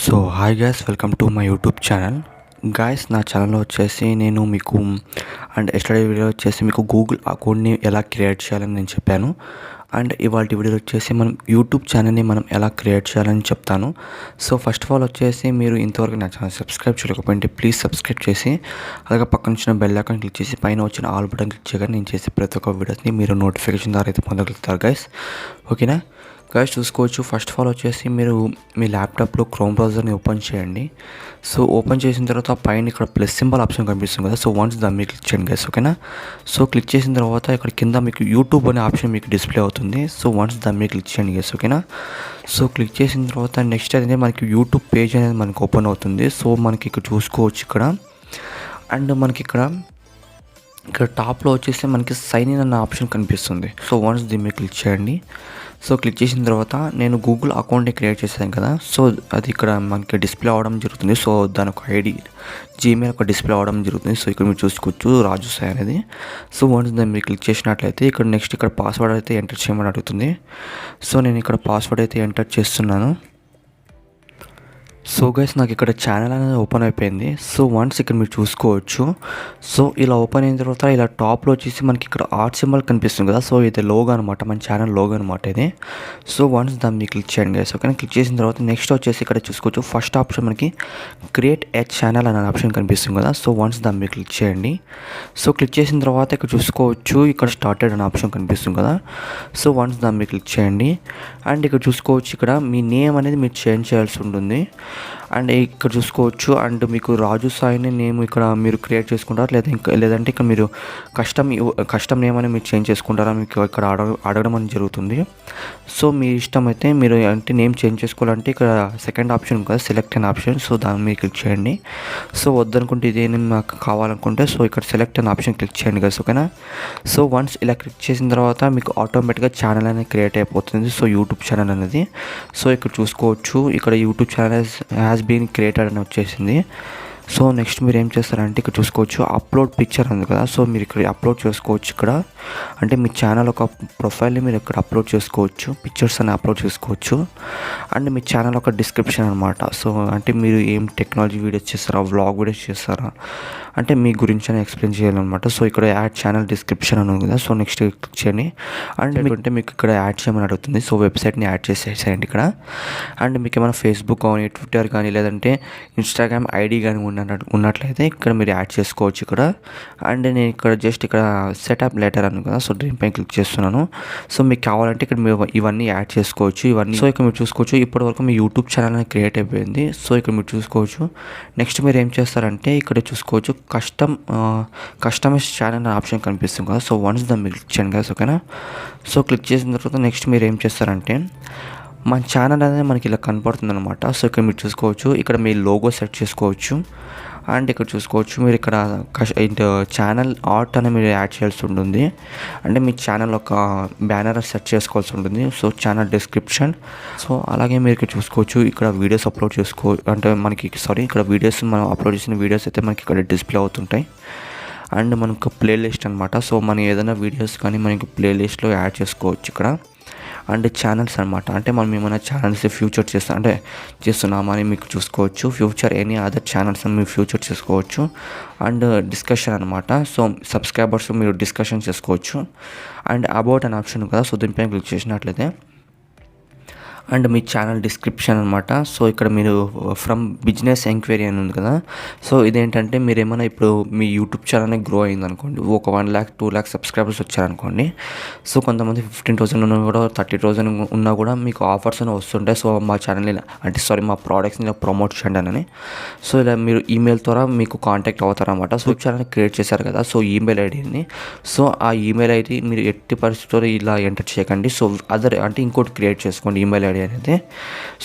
So hi guys, welcome to my YouTube channel. Guys, నా ఛానల్లో వచ్చేసి నేను మీకు అండ్ ఎస్టర్డే వీడియో వచ్చేసి మీకు గూగుల్ అకౌంట్ని ఎలా క్రియేట్ చేయాలని నేను చెప్పాను. అండ్ ఇవాళ వీడియోలో వచ్చేసి మనం యూట్యూబ్ ఛానల్ని మనం ఎలా క్రియేట్ చేయాలని చెప్తాను. సో ఫస్ట్ ఆఫ్ ఆల్ వచ్చేసి మీరు ఇంతవరకు నా ఛానల్ సబ్స్క్రైబ్ చేయకపోతే ప్లీజ్ సబ్స్క్రైబ్ చేసి అలాగే పక్కన వచ్చిన బెల్ ఐకాన్ క్లిక్ చేసి పైన వచ్చిన ఆల్ బటన్ క్లిక్ చేయగా నేను చేసే ప్రతి ఒక్క వీడియోస్ని మీరు నోటిఫికేషన్ ద్వారా అయితే పొందగలుగుతారు గైస్. ఓకేనా గైస్, చూసుకోవచ్చు. ఫస్ట్ ఆఫ్ ఆల్ వచ్చేసి మీరు మీ ల్యాప్టాప్లో క్రోమ్ బ్రౌజర్ని ఓపెన్ చేయండి. సో ఓపెన్ చేసిన తర్వాత పైన ఇక్కడ ప్లస్ సింబల్ ఆప్షన్ కనిపిస్తుంది కదా, సో వన్స్ దాన్ని మీరు క్లిక్ చేయండి గైస్. ఓకేనా, సో క్లిక్ చేసిన తర్వాత ఇక్కడ కింద మీకు యూట్యూబ్ అనే ఆప్షన్ మీకు డిస్ప్లే అవుతుంది. సో వన్స్ దాన్ని మీరు క్లిక్ చేయండి గైస్. ఓకేనా, సో క్లిక్ చేసిన తర్వాత నెక్స్ట్ అనేది మనకి యూట్యూబ్ పేజ్ అనేది మనకి ఓపెన్ అవుతుంది. సో మనకి ఇక్కడ చూసుకోవచ్చు ఇక్కడ. అండ్ మనకి ఇక్కడ టాప్లో వచ్చేసి మనకి సైన్ ఇన్ అన్న ఆప్షన్ కనిపిస్తుంది. సో వన్స్ దీన్ని మీరు క్లిక్ చేయండి. సో క్లిక్ చేసిన తర్వాత నేను గూగుల్ అకౌంట్ని క్రియేట్ చేశాను కదా, సో అది ఇక్కడ మనకి డిస్ప్లే అవ్వడం జరుగుతుంది. సో దాని ఒక ఐడి జీమెయిల్ ఒక డిస్ప్లే అవ్వడం జరుగుతుంది. సో ఇక్కడ మీరు చూసుకోవచ్చు రాజు సాయి అనేది. సో వన్స్ దాన్ని మీరు క్లిక్ చేసినట్లయితే ఇక్కడ నెక్స్ట్ ఇక్కడ పాస్వర్డ్ అయితే ఎంటర్ చేయమని అడుగుతుంది. సో నేను ఇక్కడ పాస్వర్డ్ అయితే ఎంటర్ చేస్తున్నాను. సో గైస్, నాకు ఇక్కడ ఛానల్ అనేది ఓపెన్ అయిపోయింది. సో వన్స్ ఇక్కడ మీరు చూసుకోవచ్చు. సో ఇలా ఓపెన్ అయిన తర్వాత ఇలా టాప్లో వచ్చేసి మనకి ఇక్కడ ఆర్ట్ సింబల్ కనిపిస్తుంది కదా, సో ఇది లోగో అనమాట, మన ఛానల్ లోగో అనమాట ఇది. సో వన్స్ దాన్ని మీరు క్లిక్ చేయండి గైస్. ఓకే, క్లిక్ చేసిన తర్వాత నెక్స్ట్ వచ్చేసి ఇక్కడ చూసుకోవచ్చు ఫస్ట్ ఆప్షన్ మనకి క్రియేట్ ఏ ఛానల్ అనే ఆప్షన్ కనిపిస్తుంది కదా, సో వన్స్ దాన్ని మీరు క్లిక్ చేయండి. సో క్లిక్ చేసిన తర్వాత ఇక్కడ చూసుకోవచ్చు ఇక్కడ స్టార్టెడ్ అనే ఆప్షన్ కనిపిస్తుంది కదా, సో వన్స్ దాన్ని మీరు క్లిక్ చేయండి. అండ్ ఇక్కడ చూసుకోవచ్చు ఇక్కడ మీ నేమ్ అనేది మీరు చేంజ్ చేయాల్సి ఉంటుంది. అండ్ ఇక్కడ చూసుకోవచ్చు. అండ్ మీకు రాజు సాయిని నేమ్ ఇక్కడ మీరు క్రియేట్ చేసుకుంటారు, లేదంటే ఇక్కడ మీరు కస్టమ్ నేమ్ అని మీరు చేంజ్ చేసుకుంటారా మీకు ఇక్కడ అడగడం అని జరుగుతుంది. సో మీ ఇష్టం అయితే మీరు అంటే నేమ్ చేంజ్ చేసుకోవాలంటే ఇక్కడ సెకండ్ ఆప్షన్ కదా, సెలెక్ట్ అనే ఆప్షన్, సో దాన్ని మీరు క్లిక్ చేయండి. సో వద్దనుకుంటే ఇదే నేమ్ నాకు కావాలనుకుంటే సో ఇక్కడ సెలెక్ట్ అనే ఆప్షన్ క్లిక్ చేయండి కదా. ఓకేనా, సో వన్స్ ఇలా క్లిక్ చేసిన తర్వాత మీకు ఆటోమేటిక్గా ఛానల్ అనేది క్రియేట్ అయిపోతుంది. సో యూట్యూబ్ ఛానల్ అనేది. సో ఇక్కడ చూసుకోవచ్చు ఇక్కడ YouTube channel has been created అని వచ్చేసింది. సో నెక్స్ట్ మీరు ఏం చేస్తారంటే ఇక్కడ చూసుకోవచ్చు అప్లోడ్ పిక్చర్ ఉంది కదా, సో మీరు ఇక్కడ అప్లోడ్ చేసుకోవచ్చు. ఇక్కడ అంటే మీ ఛానల్ ఒక ప్రొఫైల్ని మీరు ఇక్కడ అప్లోడ్ చేసుకోవచ్చు, పిక్చర్స్ అని అప్లోడ్ చేసుకోవచ్చు. అండ్ మీ ఛానల్ ఒక డిస్క్రిప్షన్ అనమాట. సో అంటే మీరు ఏం టెక్నాలజీ వీడియోస్ చేస్తారా, వ్లాగ్ వీడియోస్ చేస్తారా అంటే మీ గురించి అని ఎక్స్ప్లెయిన్ చేయాలన్నమాట. సో ఇక్కడ యాడ్ ఛానల్ డిస్క్రిప్షన్ అని ఉంది కదా, సో నెక్స్ట్ క్లిక్ చేయండి. అండ్ అంటే మీకు ఇక్కడ యాడ్ చేయమని అడుగుతుంది. సో వెబ్సైట్ని యాడ్ చేసేసేయండి ఇక్కడ. అండ్ మీకు ఏమైనా ఫేస్బుక్ కానీ ట్విట్టర్ కానీ లేదంటే ఇన్స్టాగ్రామ్ ఐడి కానీ ఉన్నట్లయితే ఇక్కడ మీరు యాడ్ చేసుకోవచ్చు ఇక్కడ. అండ్ నేను ఇక్కడ జస్ట్ ఇక్కడ సెటప్ లెటర్ అను కదా, సో దీనిపై క్లిక్ చేస్తున్నాను. సో మీకు కావాలంటే ఇక్కడ మీరు ఇవన్నీ యాడ్ చేసుకోవచ్చు ఇవన్నీ. సో ఇక్కడ మీరు చూసుకోవచ్చు ఇప్పటివరకు మీ యూట్యూబ్ ఛానల్ అనేది క్రియేట్ అయిపోయింది. సో ఇక్కడ మీరు చూసుకోవచ్చు. నెక్స్ట్ మీరు ఏం చేస్తారంటే ఇక్కడ చూసుకోవచ్చు కస్టమైజ్ ఛానల్ అనే ఆప్షన్ కనిపిస్తుంది కదా, సో వన్స్ దాన్ని మీరు క్లిక్ చేయండి కదా. ఓకేనా, సో క్లిక్ చేసిన తర్వాత నెక్స్ట్ మీరు ఏం చేస్తారంటే మన ఛానల్ అనేది మనకి ఇలా కనపడుతుంది అనమాట. సో ఇక్కడ మీరు చూసుకోవచ్చు ఇక్కడ మీ లోగో సెట్ చేసుకోవచ్చు. అండ్ ఇక్కడ చూసుకోవచ్చు మీరు ఇక్కడ ఛానల్ ఆర్ట్ అని మీరు యాడ్ చేయాల్సి ఉంటుంది. అంటే మీ ఛానల్ ఒక బ్యానర్ సెట్ చేసుకోవాల్సి ఉంటుంది. So channel description. సో అలాగే మీరు ఇక్కడ చూసుకోవచ్చు ఇక్కడ వీడియోస్ అప్లోడ్ అంటే మనకి ఇక్కడ వీడియోస్ మనం అప్లోడ్ చేసిన వీడియోస్ అయితే మనకి ఇక్కడ డిస్ప్లే అవుతుంటాయి. అండ్ మనకు ప్లేలిస్ట్ అనమాట. సో మనం ఏదైనా వీడియోస్ కానీ మనకి ప్లేలిస్ట్లో యాడ్ చేసుకోవచ్చు ఇక్కడ. అండ్ ఛానల్స్ అనమాట, అంటే మనం ఏమైనా ఛానల్స్ ఫ్యూచర్ చేస్తున్నామని మీకు చూసుకోవచ్చు. ఫ్యూచర్ ఎనీ అదర్ ఛానల్స్ అని మీరు ఫ్యూచర్ చేసుకోవచ్చు. అండ్ డిస్కషన్ అనమాట, సో సబ్స్క్రైబర్స్ మీరు డిస్కషన్ చేసుకోవచ్చు. అండ్ అబౌట్ అనే ఆప్షన్ కదా, సో దీనిపైన క్లిక్ చేసినట్లయితే అండ్ మీ ఛానల్ డిస్క్రిప్షన్ అనమాట. సో ఇక్కడ మీరు ఫ్రమ్ బిజినెస్ ఎంక్వైరీ అని ఉంది కదా, సో ఇదేంటంటే మీరు ఏమైనా ఇప్పుడు మీ యూట్యూబ్ ఛానల్ గ్రో అయింది అనుకోండి, ఒక 1 lakh 2 lakh సబ్స్క్రైబర్స్ వచ్చారనుకోండి. సో కొంతమంది 15,000 ఉన్నా కూడా 30,000 ఉన్నా కూడా మీకు ఆఫర్స్ అని వస్తుంటాయి. సో మా ఛానల్ని మా ప్రోడక్ట్స్ని ఇలా ప్రమోట్ చేయండి అని. సో ఇలా మీరు ఈమెయిల్ ద్వారా మీకు కాంటాక్ట్ అవుతారనమాట. సో ఛానల్ క్రియేట్ చేశారు కదా, సో ఈమెయిల్ ఐడిని, సో ఆ ఈమెయిల్ ఐడి మీరు ఎట్టి పరిస్థితుల్లో ఇలా ఎంటర్ చేయకండి. సో అంటే ఇంకోటి క్రియేట్ చేసుకోండి ఈమెయిల్ ఐడి అనేది.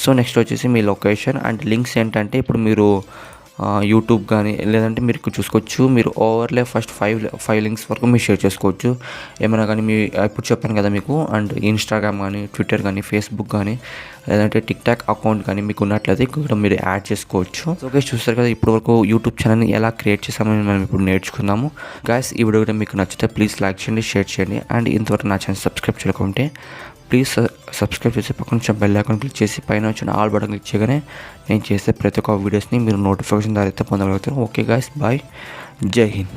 సో నెక్స్ట్ వచ్చేసి మీ లొకేషన్ అండ్ లింక్స్ ఏంటంటే ఇప్పుడు మీరు యూట్యూబ్ కానీ లేదంటే మీరు చూసుకోవచ్చు మీరు ఓవర్లే ఫస్ట్ 5 లింక్స్ వరకు మీరు షేర్ చేసుకోవచ్చు ఏమైనా కానీ. మీ ఇప్పుడు చెప్పాను కదా మీకు. అండ్ ఇన్స్టాగ్రామ్ కానీ ట్విట్టర్ కానీ ఫేస్బుక్ కానీ లేదంటే టిక్టాక్ అకౌంట్ కానీ మీకు ఉన్నట్లయితే ఇక్కడ మీరు యాడ్ చేసుకోవచ్చు. సో గైస్, చూస్తారు కదా ఇప్పటివరకు యూట్యూబ్ ఛానల్ని ఎలా క్రియేట్ చేసామని మనం ఇప్పుడు నేర్చుకుందాము. గైస్, ఈ వీడియో కూడా మీకు నచ్చితే ప్లీజ్ లైక్ చేయండి, షేర్ చేయండి. అండ్ ఇంతవరకు నా ఛానల్ సబ్స్క్రైబ్ చేయకుంటే ప్లీజ్ సబ్స్క్రైబ్ చేసి పక్కన వచ్చిన బెల్ ఐకాన్ క్లిక్ చేసి పైన వచ్చిన ఆల్ బటన్ క్లిక్ చేయగానే నేను చేసే ప్రతి ఒక్క వీడియోస్ని మీరు నోటిఫికేషన్ ద్వారా అయితే పొందగలుగుతారు. ఓకే గాయ్స్, బాయ్, జై హింద్.